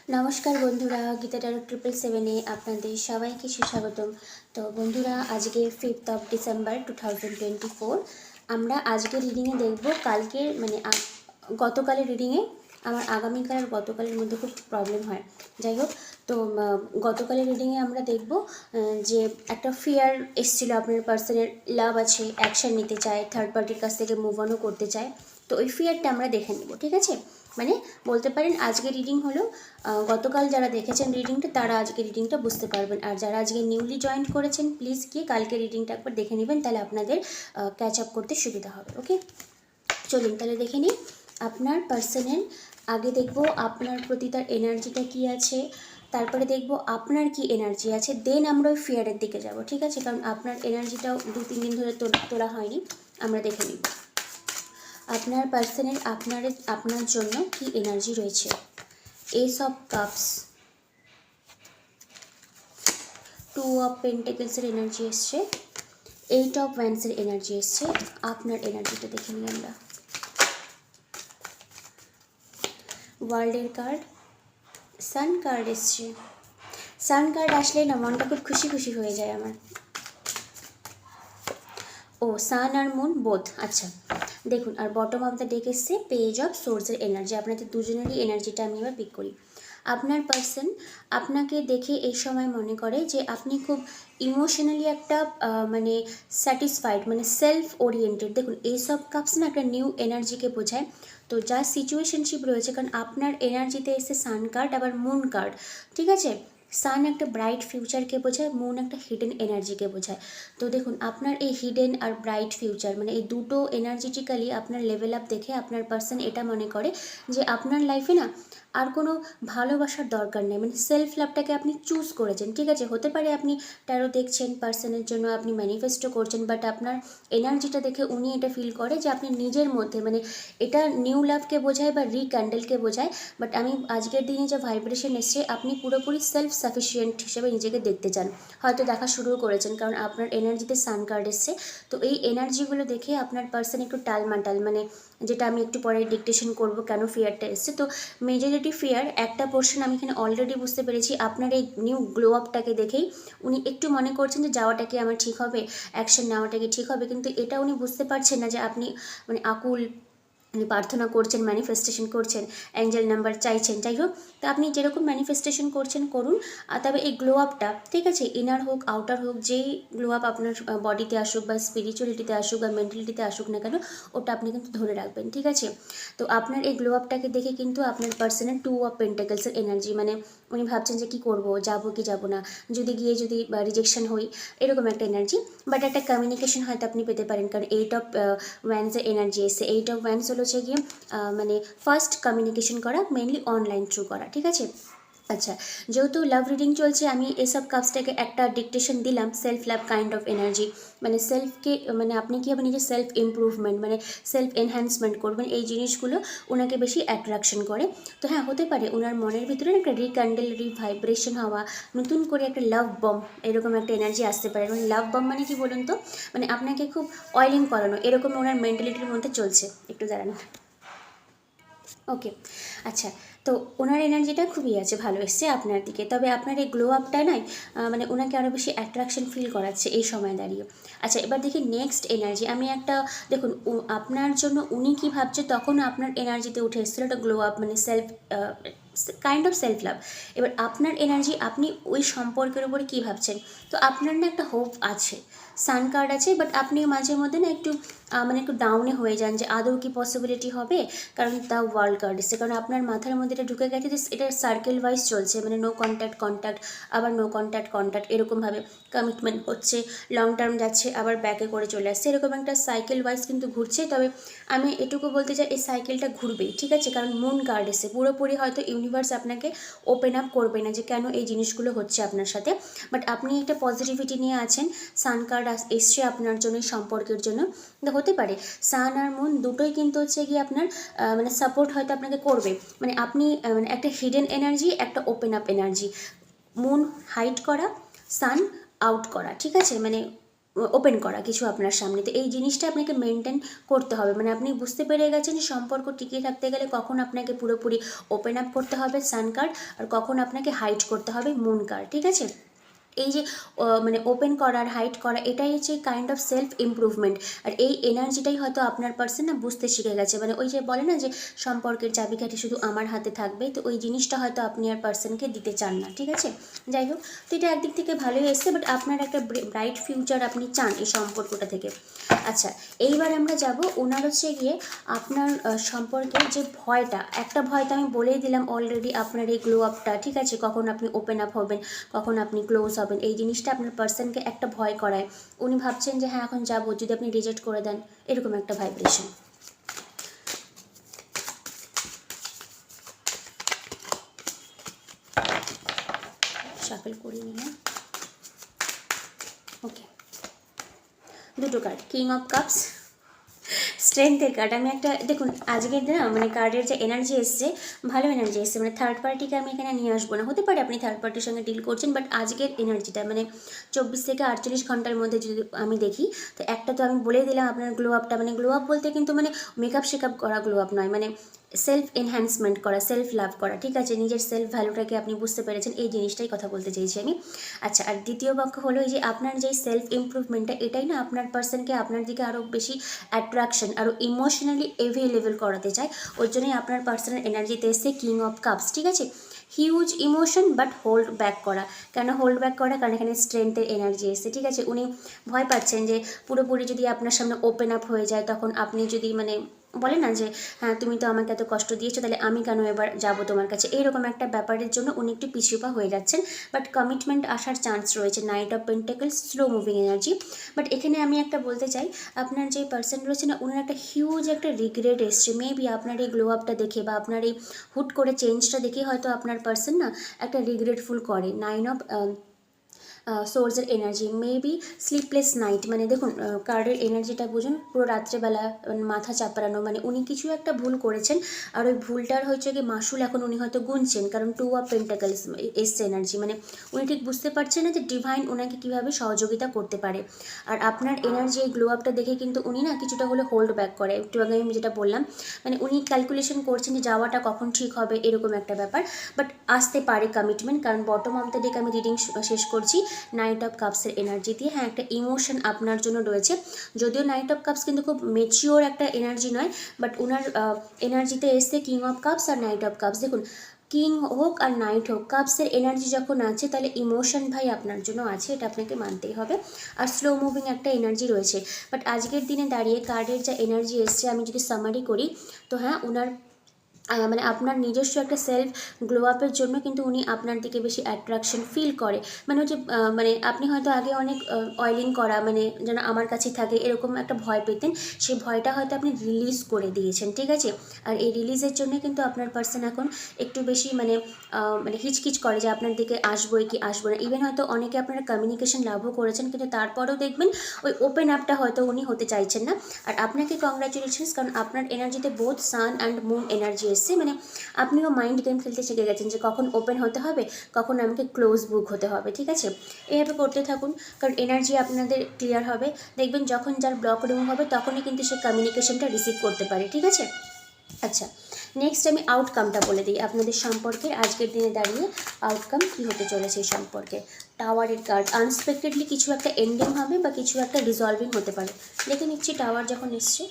নমস্কার বন্ধুরা, গীতা ট্যারো 777-এ আপনাদের সবাইকে সুস্বাগতম। তো বন্ধুরা, আজকে 5 ডিসেম্বর 2024 আমরা আজকে রিডিংয়ে দেখব কালকের গতকালের রিডিংয়ে আমার আগামীকাল আর গতকালের মধ্যে খুব প্রবলেম হয়। যাই হোক, তো গতকালের রিডিংয়ে আমরা দেখব যে একটা ফিয়ার এসেছিলো, আপনার পার্সনের লাভ আছে, অ্যাকশান নিতে চায়, থার্ড পার্টির কাছ থেকে মুভ অনও করতে চায়। তো ওই ফিয়ারটা আমরা দেখে নেব, ঠিক আছে? মানে বলতে পারেন আজকে রিডিং হলো, গতকাল যারা দেখেছেন রিডিংটা তারা আজকে রিডিংটা বুঝতে পারবেন, আর যারা আজকে নিউলি জয়েন করেছেন প্লিজ গিয়ে কালকে রিডিংটা একবার দেখে নেবেন, তাহলে আপনাদের ক্যাচ আপ করতে সুবিধা হবে। ওকে, চলুন তাহলে দেখে নিই আপনার পার্সনের। আগে দেখব আপনার প্রতি তার এনার্জিটা কী আছে, তারপরে দেখব আপনার কি এনার্জি আছে, দেন আমরা ওই ফিয়ারের দিকে যাব, ঠিক আছে? কারণ আপনার এনার্জিটাও 2-3 দিন ধরে তোলা হয়নি, আমরা দেখে নিব আপনার পার্সনের আপনার জন্য কি এনার্জি রয়েছে। এস অফ কাপস, 2 অফ পেন্টাকেলসের এনার্জি এসছে, 8 অফ ওয়ান্ডসের এনার্জি এসছে। আপনার এনার্জিটা দেখে নিই আমরা। ওয়ার্ল্ডের কার্ড, সান কার্ড এসছে। সান কার্ড আসলে না মনটা খুব খুশি খুশি হয়ে যায় আমার। ও সান আর মুন বোথ, আচ্ছা দেখুন। আর বটম অফ দ্য ডেক এসছে পেজ অফ সোর্সের এনার্জি। আপনাদের দুজনেরই এনার্জিটা আমি এবার পিক করি। আপনার পার্সন আপনাকে দেখে এই সময় মনে করে যে আপনি খুব ইমোশনালি একটা স্যাটিসফাইড, সেলফ ওরিয়েন্টেড। দেখুন এস অফ কাপস না একটা নিউ এনার্জিকে বোঝায়। তো যা সিচুয়েশনশিপ রয়েছে, কারণ আপনার এনার্জিতে এসে সান কার্ড আবার মুন কার্ড, ঠিক আছে? সান একটা ব্রাইট ফিউচারকে বোঝায়, মুন একটা হিডেন এনার্জিকে বোঝায়। তো দেখুন আপনার এই হিডেন আর ব্রাইট ফিউচার এই দুটো এনার্জেটিক্যালি আপনার লেভেল আপ দেখে আপনার পার্সন এটা মনে করে যে আপনার লাইফে না আর কোনো ভালোবাসার দরকার নেই, সেলফ লাভটাকে আপনি চুজ করেছেন, ঠিক আছে? হতে পারে আপনি ট্যারো দেখছেন, পার্সনের জন্য আপনি ম্যানিফেস্টো করছেন, বাট আপনার এনার্জিটা দেখে উনি এটা ফিল করে যে আপনি নিজের মধ্যে এটা নিউ লাভকে বোঝায় বা রিক্যান্ডেলকে বোঝায়। বাট আমি আজকের দিনে যে ভাইব্রেশন এসছে, আপনি পুরোপুরি সেলফ সাফিসিয়েন্ট হিসেবে নিজেকে দেখতে চান, হয়তো দেখা শুরু করেছেন, কারণ আপনার এনার্জিতে সান কার্ড এসছে। তো এই এনার্জিগুলো দেখে আপনার পার্সন একটু টালমাটাল, যেটা আমি একটু পরে ডিকটেশন করব কেন ফিয়ারটা এসছে। তো মেজরিটি ফিয়ার একটা পোর্শন আমি এখানে অলরেডি বুঝতে পেরেছি। আপনার এই নিউ গ্লো আপটাকে দেখেই উনি একটু মনে করছেন যে যাওয়াটা কি আমার ঠিক হবে, অ্যাকশন নেওয়াটা কি ঠিক হবে, কিন্তু এটা উনি বুঝতে পারছেন না যে আপনি আকুল প্রার্থনা করছেন, ম্যানিফেস্টেশন করছেন, অ্যাঞ্জেল নাম্বার চাইছেন। যাই হোক, তা আপনি যেরকম ম্যানিফেস্টেশন করছেন করুন, তবে এই গ্লো আপটা, ঠিক আছে, ইনার হোক আউটার হোক, যেই গ্লো আপ আপনার বডিতে আসুক বা স্পিরিচুয়ালিটিতে আসুক বা মেন্টালিটিতে আসুক না কেন, ওটা আপনি কিন্তু ধরে রাখবেন, ঠিক আছে? তো আপনার এই গ্লো আপটাকে দেখে কিন্তু আপনার পার্সনের 2 অফ পেন্টাকেলসের এনার্জি, উনি ভাবছেন যে কি করব, যাবো কি যাবো না, যদি রিজেকশন হই, এরকম একটা এনার্জি। বাট একটা কমিউনিকেশন হয়তো আপনি পেতে পারেন, কারণ 8 অফ ওয়ান্ডসের এনার্জি এসে। 8 অফ ওয়ান্ডস হলো হচ্ছে গিয়ে ফার্স্ট কমিউনিকেশন করা, মেনলি অনলাইন থ্রু করা, ঠিক আছে? আচ্ছা, যেহেতু লাভ রিডিং চলছে, আমি এসব কাপসটাকে একটা ডিকটেশন দিলাম, self love kind of energy, সেলফকে আপনি কীভাবে নিজের সেলফ ইমপ্রুভমেন্ট সেলফ এনহ্যান্সমেন্ট করবেন, এই জিনিসগুলো ওনাকে বেশি অ্যাট্রাকশন করে। তো হ্যাঁ, হতে পারে ওনার মনের ভিতরে একটা রিক্যান্ডেল, রিভাইব্রেশন হওয়া, নতুন করে একটা লাভ বম, এরকম একটা এনার্জি আসতে পারে। লাভ বম কি বলুন তো, আপনাকে খুব অয়েলিং করানো, এরকম ওনার মেন্টালিটির মধ্যে চলছে। একটু দাঁড়ান। ওকে, আচ্ছা, তো ওনার এনার্জিটা খুবই আছে, ভালো এসছে আপনার দিকে। তবে আপনার এই গ্লো আপটা নয়, ওনাকে আরও বেশি অ্যাট্রাকশন ফিল করাচ্ছে এই সময় দাঁড়িয়ে। আচ্ছা, এবার দেখি নেক্সট এনার্জি। আমি একটা দেখুন আপনার জন্য উনি কী ভাবছে, তখন আপনার এনার্জিতে উঠে এসেছিলো একটা glow up, self kind of self love. এবার আপনার এনার্জি, আপনি ওই সম্পর্কের উপরে কী ভাবছেন। তো আপনার না একটা হোপ আছে, সান কার্ড আছে, বাট আপনি মাঝে মধ্যে না একটু একটু ডাউনে হয়ে যান যে আদৌ কি পসিবিলিটি হবে, কারণ দ্য ওয়ার্ল্ড কার্ড এসে। কারণ আপনার মাথার মধ্যে এটা ঢুকে গেছে যে এটা সার্কেল ওয়াইজ চলছে, নো কন্ট্যাক্ট কন্ট্যাক্ট, আবার নো কন্ট্যাক্ট কন্ট্যাক্ট, এরকমভাবে কমিটমেন্ট হচ্ছে, লং টার্ম যাচ্ছে, আবার ব্যাকে করে চলে আসছে, এরকম একটা সাইকেল ওয়াইজ কিন্তু ঘুরছে। তবে আমি এটুকু বলতে চাই, এই সাইকেলটা ঘুরবেই, ঠিক আছে? কারণ মুন কার্ড এসে পুরোপুরি হয়তো ইউনিভার্স আপনাকে ওপেন আপ করবে না যে কেন এই জিনিসগুলো হচ্ছে আপনার সাথে, বাট আপনি একটা পজিটিভিটি নিয়ে আছেন। সান কার্ড এসছে আপনার জন্য, সম্পর্কের জন্য। হতে পারে সান আর মুন দুটোই কিন্তু হচ্ছে গিয়ে আপনার সাপোর্ট হয়তো আপনাকে করবে। আপনি একটা হিডেন এনার্জি, একটা open up energy, moon hide করা, সান আউট করা, ঠিক আছে? ওপেন করা কিছু আপনার সামনে। তো এই জিনিসটা আপনাকে মেনটেন করতে হবে, মানে আপনি বুঝতে পেরে গেছেন যে সম্পর্ক টিকিয়ে থাকতে গেলে কখন আপনাকে পুরোপুরি ওপেন আপ করতে হবে সান কার্ড, আর কখন আপনাকে হাইড করতে হবে মুন কার্ড, ঠিক আছে। এই যে মানে ওপেন করার হাইড করা, এটাই হচ্ছে কাইন্ড অফ সেলফ ইমপ্রুভমেন্ট। আর এই এনার্জিটাই হয়তো আপনার পার্সন না বুঝতে শিখে গেছে, মানে ওই যে বলে না যে সম্পর্কের চাবিকাঠি শুধু আমার হাতে থাকবে, তো ওই জিনিসটা হয়তো আপনি আর পার্সনকে দিতে চান না, ঠিক আছে। যাই হোক, তো এটা একদিক থেকে ভালোই এসছে, বাট আপনার একটা ব্রাইট ফিউচার আপনি চান এই সম্পর্কটা থেকে। আচ্ছা, এইবার আমরা যাব ওনার হচ্ছে গিয়ে আপনার সম্পর্কের যে ভয়টা, একটা ভয় তো আমি বলেই দিলাম অলরেডি, আপনার এই গ্লো আপটা, ঠিক আছে, কখন আপনি ওপেন আপ হবেন, কখন আপনি ক্লোজ হবেন, এই জিনিসটা আপনার পার্সনকে একটা ভয় করায়। উনি ভাবছেন যে হ্যাঁ এখন যাবো, যদি আপনি রিজেক্ট করে দেন, এরকম একটা ভাইব্রেশন। শাফল করিনি না, ওকে। দুটো কার্ড, কিং অফ কাপস, স্ট্রেংথের কার্ড। আমি একটা দেখুন আজকের না মানে কার্ডের যে এনার্জি এসছে, ভালো এনার্জি এসছে, মানে থার্ড পার্টিকে আমি এখানে নিয়ে আসবো না, হতে পারে আপনি থার্ড পার্টির সঙ্গে ডিল করছেন, বাট আজকের এনার্জিটা মানে 24 থেকে 48 ঘন্টার মধ্যে যদি আমি দেখি, তো একটা তো আমি বলেই দিলাম আপনার গ্লো আপটা, মানে গ্লো আপ বলতে কিন্তু মানে মেকআপ শেকআপ করা গ্লো আপ নয়, মানে সেলফ এনহ্যান্সমেন্ট করা, সেলফ লাভ করা, ঠিক আছে, নিজের সেলফ ভ্যালুটাকে আপনি বুঝতে পেরেছেন, এই জিনিসটাই কথা বলতে চাইছি আমি। আচ্ছা, আর দ্বিতীয় পক্ষ হলো এই যে আপনার যেই সেলফ ইমপ্রুভমেন্টটা, এটাই না আপনার পার্সনকে আপনার দিকে আরও বেশি অ্যাট্রাকশন, আরও ইমোশনালি অ্যাভেলেবল করাতে চায়। ওর জন্যই আপনার পার্সোনাল এনার্জিতে এসছে কিং অফ কাপস, ঠিক আছে। Huge emotion but hold back করা। কেন হোল্ড ব্যাক করা? কারণ এখানে স্ট্রেংথের এনার্জি এসছে, ঠিক আছে। উনি ভয় পাচ্ছেন যে পুরোপুরি যদি আপনার সামনে ওপেন আপ হয়ে যায়, তখন আপনি যদি মানে বলে না যে হ্যাঁ তুমি তো আমাকে এত কষ্ট দিয়েছো, তাহলে আমি কেন এবার যাব তোমার কাছে, এইরকম একটা ব্যাপারের জন্য উনি একটু পিছুপা হয়ে যাচ্ছেন। বাট কমিটমেন্ট আসার চান্স রয়েছে, night of pentacles, slow moving energy. But এখানে আমি একটা বলতে চাই, আপনার যে পার্সন রয়েছে না, ওনার একটা হিউজ একটা রিগ্রেট এসছে মেবি আপনার এই গ্লো আপটা দেখে, বা আপনার এই হুট করে চেঞ্জটা দেখে হয়তো আপনার পার্সন না একটা রিগ্রেটফুল করে। নাইন অফ সোর্সের এনার্জি, মেবি স্লিপলেস নাইট, মানে দেখুন কার্ডের এনার্জিটা বুঝুন, পুরো রাত্রেবেলা মাথা চাপড়ানো, মানে উনি কিছু একটা ভুল করেছেন, আর ওই ভুলটার হচ্ছে কি মাসুল এখন উনি হয়তো গুনছেন, কারণ 2 অফ পেন্টাকলস এসছে এনার্জি, মানে উনি ঠিক বুঝতে পারছেন না যে ডিভাইন ওনাকে কীভাবে সহযোগিতা করতে পারে। আর আপনার এনার্জি এই গ্লো আপটা দেখে কিন্তু উনি না কিছুটা হলে হোল্ড ব্যাক করে, একটু আগে আমি যেটা বললাম, মানে উনি ক্যালকুলেশন করছেন যে যাওয়াটা কখন ঠিক হবে, এরকম একটা ব্যাপার। বাট আসতে পারে কমিটমেন্ট, কারণ বটম অফ দ্য ডেক আমি রিডিং শেষ করছি নাইট অফ কাপসের এনার্জি দিয়ে। হ্যাঁ, একটা ইমোশন আপনার জন্য রয়েছে, যদিও নাইট অফ কাপস কিন্তু খুব মেচিওর একটা এনার্জি নয়, বাট ওনার এনার্জিতে এসছে কিং অফ কাপস আর নাইট অফ কাপস। দেখুন কিং হোক আর নাইট হোক, কাপসের এনার্জি যখন আছে, তাহলে ইমোশন ভাই আপনার জন্য আছে, এটা আপনাকে মানতেই হবে। আর স্লো মুভিং একটা এনার্জি রয়েছে। বাট আজকের দিনে দাঁড়িয়ে কার্ডের যা এনার্জি এসছে, আমি যদি সামারি করি, তো হ্যাঁ ওনার মানে আপনার নিজস্ব একটা সেলফ গ্লো আপের জন্য কিন্তু উনি আপনার দিকে বেশি অ্যাট্রাকশন ফিল করে, মানে হচ্ছে মানে আপনি হয়তো আগে অনেক অয়েলিং করা, মানে যেন আমার কাছেই থাকে এরকম একটা ভয় পেতেন, সেই ভয়টা হয়তো আপনি রিলিজ করে দিয়েছেন, ঠিক আছে। আর এই রিলিজের জন্য কিন্তু আপনার পার্সন এখন একটু বেশি মানে মানে হিচকিচ করে যে আপনার দিকে আসবোই কি আসবো না। ইভেন হয়তো অনেকে আপনারা কমিউনিকেশন লাভও করেছেন, কিন্তু তারপরেও দেখবেন ওই ওপেন আপটা হয়তো উনি হতে চাইছেন না। আর আপনাকে কংগ্রাচুলেশনস, কারণ আপনার এনার্জিতে both sun and moon energy এসছে, মানে আপনিও মাইন্ড গেম খেলতে শিখে গেছেন যে কখন ওপেন হতে হবে, কখন আমাকে ক্লোজ বুক হতে হবে, ঠিক আছে। এইভাবে করতে থাকুন, কারণ এনার্জি আপনাদের ক্লিয়ার হবে, দেখবেন যখন যার ব্লক রিমুভ হবে তখনই কিন্তু সে কমিউনিকেশনটা রিসিভ করতে পারে, ঠিক আছে। আচ্ছা, নেক্সট আমি আউটকামটা বলে দিই আপনাদের সম্পর্কের আজকের দিনে দাঁড়িয়ে আউটকাম কী হতে চলেছে এই সম্পর্কে। টাওয়ারের কার্ড, আনএক্সপেক্টেডলি কিছু একটা এন্ডিং হবে বা কিছু একটা রিজলভিং হতে পারে। দেখে নিচ্ছি টাওয়ার যখন এসছে,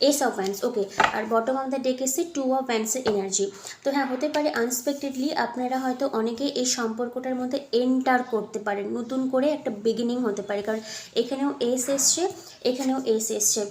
এস অফ ভ্যান্স, ওকে। আর বটম অফ দ্য ডেক এসে 2 অফ ভ্যান্সের এনার্জি। তো হ্যাঁ, হতে পারে আনএক্সপেক্টেডলি আপনারা হয়তো অনেকে এই সম্পর্কটার মধ্যে এন্টার করতে পারেন, নতুন করে একটা বিগিনিং হতে পারে, কারণ এখানেও এস এসছে, এখানেও এস এসছে।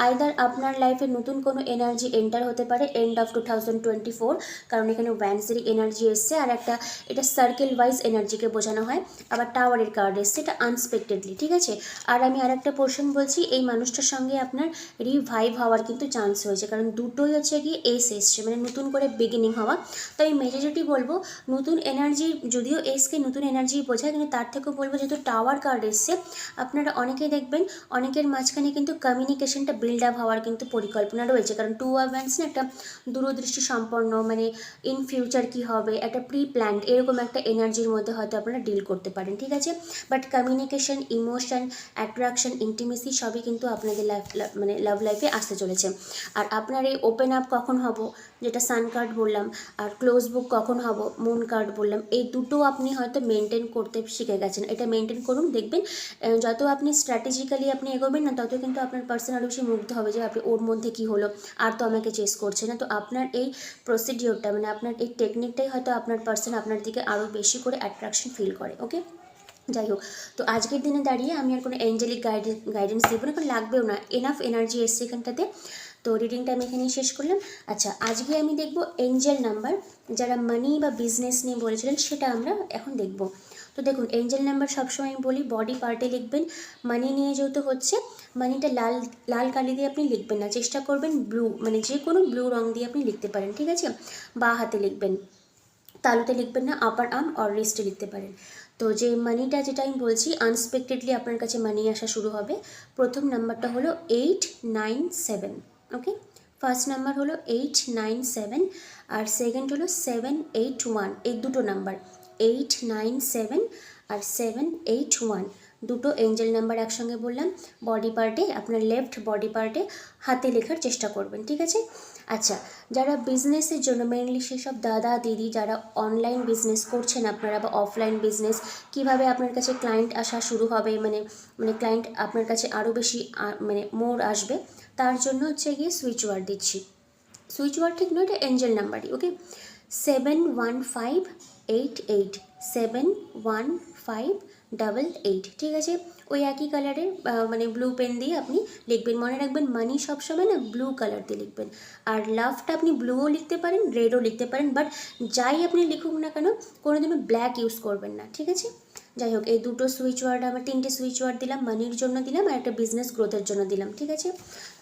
আইদার আপনার লাইফে নতুন কোনো এনার্জি এন্টার হতে পারে এন্ড অফ 2024, কারণ এখানে ভ্যান্সেরই এনার্জি এসছে, আর একটা এটা সার্কেল ওয়াইজ এনার্জিকে বোঝানো হয়। আবার টাওয়ারের কার্ড এসছে, এটা আনএক্সপেক্টেডলি, ঠিক আছে। আর আমি আরেকটা পোর্শন বলছি, এই মানুষটার সঙ্গে আপনার রিভাইভ হওয়ার কিন্তু চান্স হয়েছে, কারণ দুটোই হচ্ছে গিয়ে এস এসছে, মানে নতুন করে বিগিনিং হওয়া। তো আমি মেজরিটি বলবো নতুন এনার্জি, যদিও এসকে নতুন এনার্জি বোঝায়, কিন্তু তার থেকেও বলবো যেহেতু টাওয়ার কার্ড এসছে, আপনারা অনেকেই দেখবেন অনেকের মাঝে মাঝখানে কিন্তু কমিউনিকেশনটা বিল্ড আপ হওয়ার কিন্তু পরিকল্পনা রয়েছে, কারণ 2 অফ ওয়ান্ডস না একটা দূরদৃষ্টি সম্পন্ন, মানে ইন ফিউচার কী হবে একটা প্রি প্ল্যান্ড এরকম একটা এনার্জির মধ্যে হয়তো আপনারা ডিল করতে পারেন, ঠিক আছে। But communication, emotion, attraction, intimacy সবই কিন্তু আপনাদের মানে লাভ লাইফে আসতে চলেছে। আর আপনার এই ওপেন আপ কখন হব, যেটা সান কার্ড বললাম, আর ক্লোজ বুক কখন হব, মুন কার্ড বললাম, এই দুটো আপনি হয়তো মেনটেন করতে শিখে গেছেন। এটা মেনটেন করুন, দেখবেন যত আপনি স্ট্র্যাটেজিক্যালি আপনি এগোবেন না, তত কিন্তু আপনার পার্সন আরও বেশি মুগ্ধ হবে যে আপনি ওর মধ্যে কী হলো, আর তো আমাকে চেস করছে না। তো আপনার এই প্রসিডিওরটা, মানে আপনার এই টেকনিকটাই হয়তো আপনার পার্সন আপনার দিকে আরও বেশি করে অ্যাট্রাকশন ফিল করে। ওকে, যাই হোক, তো আজকের দিনে দাঁড়িয়ে আমি আর কোনো অ্যাঞ্জেলিক গাইডেন্স দেবো না, কারণ লাগবেও না, এনাফ এনার্জি এসছে এখানটাতে। তো রিডিংটা আমি এখানেই শেষ করলাম। আচ্ছা, আজকে আমি দেখব এঞ্জেল নাম্বার, যারা মানি বা বিজনেস নিয়ে বলেছিলেন সেটা আমরা এখন দেখব। তো দেখুন, এঞ্জেল নাম্বার সবসময় আমি বলি বডি পার্টে লিখবেন। মানি নিয়ে যেহেতু হচ্ছে, মানিটা লাল লাল কালি দিয়ে আপনি লিখবেন না, চেষ্টা করবেন ব্লু, মানে যে কোনো ব্লু রং দিয়ে আপনি লিখতে পারেন, ঠিক আছে। বা হাতে লিখবেন, তালুতে লিখবেন না, আপার আর্ম অর রিস্টে লিখতে পারেন। তো যে মানিটা, যেটা আমি বলছি আনএক্সপেক্টেডলি আপনার কাছে মানি আসা শুরু হবে। প্রথম নাম্বারটা হলো 897, ওকে। ফার্স্ট নাম্বার হলো 897, আর সেকেন্ড হলো 781। এই দুটো নাম্বার 897 আর 781, দুটো এঞ্জেল নাম্বার একসঙ্গে বললাম। বডি পার্টে, আপনার লেফট বডি পার্টে হাতে লেখার চেষ্টা করবেন, ঠিক আছে। আচ্ছা, যারা বিজনেসের জন্য, মেনলি সেসব দাদা দিদি যারা অনলাইন বিজনেস করছেন আপনারা, বা অফলাইন বিজনেস, কিভাবে আপনার কাছে ক্লায়েন্ট আসা শুরু হবে, মানে ক্লায়েন্ট আপনার কাছে আরও বেশি মানে মোর আসবে, তার জন্য হচ্ছে গিয়ে সুইচ ওয়ার্ড দিচ্ছি। সুইচ ওয়ার্ড ঠিক নয়, এটা এঞ্জেল নাম্বারই, ওকে। 71588, 71588, ঠিক আছে। ওই একই কালারের মানে ব্লু পেন দিয়ে আপনি লিখবেন। মনে রাখবেন, মানি সবসময় না ব্লু কালার দিয়ে লিখবেন। আর লাভটা আপনি ব্লুও লিখতে পারেন, রেডও লিখতে পারেন, বাট যাই আপনি লিখুক না কেন কোনোদিনও ব্ল্যাক ইউজ করবেন না, ঠিক আছে। যাই হোক, এই দুটো সুইচ ওয়ার্ড, আমার 3টে সুইচ ওয়ার্ড দিলাম, মানির জন্য দিলাম আর একটা বিজনেস গ্রোথের জন্য দিলাম, ঠিক আছে।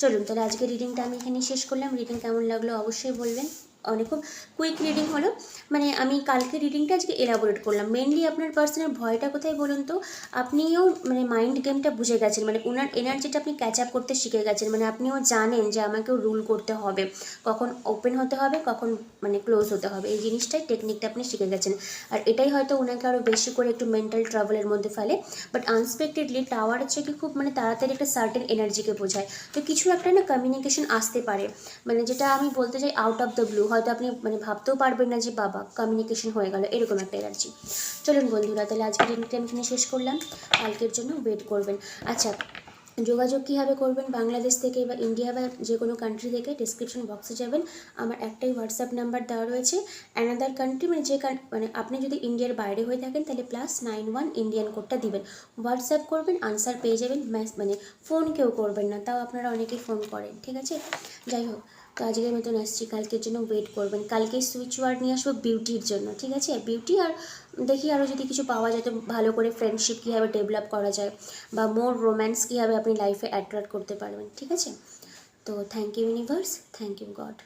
চলুন তাহলে আজকে রিডিংটা আমি এখানে শেষ করলাম। রিডিং কেমন লাগলো অবশ্যই বলবেন। অনেক খুব কুইক রিডিং হলো, মানে আমি কালকে রিডিংটা আজকে এলাবোরেট করলাম। মেনলি আপনার পার্সনের ভয়টা কোথায় বলুন তো, আপনিও মানে মাইন্ড গেমটা বুঝে গেছেন, মানে ওনার এনার্জিটা আপনি ক্যাচ আপ করতে শিখে গেছেন, মানে আপনিও জানেন যে আমাকেও রুল করতে হবে, কখন ওপেন হতে হবে, কখন মানে ক্লোজ হতে হবে, এই জিনিসটাই টেকনিকটা আপনি শিখে গেছেন। আর এটাই হয়তো ওনাকে আরও বেশি করে একটু মেন্টাল ট্রাভেলের মধ্যে ফেলে। বাট আনএক্সপেক্টেডলি টাওয়ার হচ্ছে কি খুব মানে তাড়াতাড়ি একটা সার্টেন এনার্জিকে বোঝায়। তো কিছু একটা না কমিউনিকেশন আসতে পারে, মানে যেটা আমি বলতে চাই আউট অফ দ্য ব্লু, হয়তো আপনি মানে ভাবতেও পারবেন না যে বাবা কমিউনিকেশন হয়ে গেল, এরকম একটা এনার্জি। চলুন বন্ধুরা, তাহলে আজকে রিডিংটা আমি এখানে শেষ করলাম, কালকের জন্য ওয়েট করবেন। আচ্ছা, যোগাযোগ কীভাবে করবেন, বাংলাদেশ থেকে বা ইন্ডিয়া বা যে কোনো কান্ট্রি থেকে, ডিসক্রিপশন বক্সে যাবেন, আমার একটাই হোয়াটসঅ্যাপ নাম্বার দেওয়া রয়েছে। অ্যানাদার কান্ট্রি মানে মানে আপনি যদি ইন্ডিয়ার বাইরে হয়ে থাকেন তাহলে +91 ইন্ডিয়ান কোডটা দিবেন, হোয়াটসঅ্যাপ করবেন, আনসার পেয়ে যাবেন। মানে ফোন কেউ করবেন না, তাও আপনারা অনেকেই ফোন করেন, ঠিক আছে। যাই হোক, তো আজকের মতন আসছি, কালকের জন্য ওয়েট করবেন। কালকে সুইচ ওয়ার্ড নিয়ে আসবো বিউটির জন্য, ঠিক আছে। বিউটি, আর দেখি আরও যদি কিছু পাওয়া যায় তো ভালো করে ফ্রেন্ডশিপ কীভাবে ডেভেলপ করা যায়, বা মোর রোম্যান্স কীভাবে আপনি লাইফে অ্যাট্রাক্ট করতে পারবেন, ঠিক আছে। তো thank you universe, thank you god.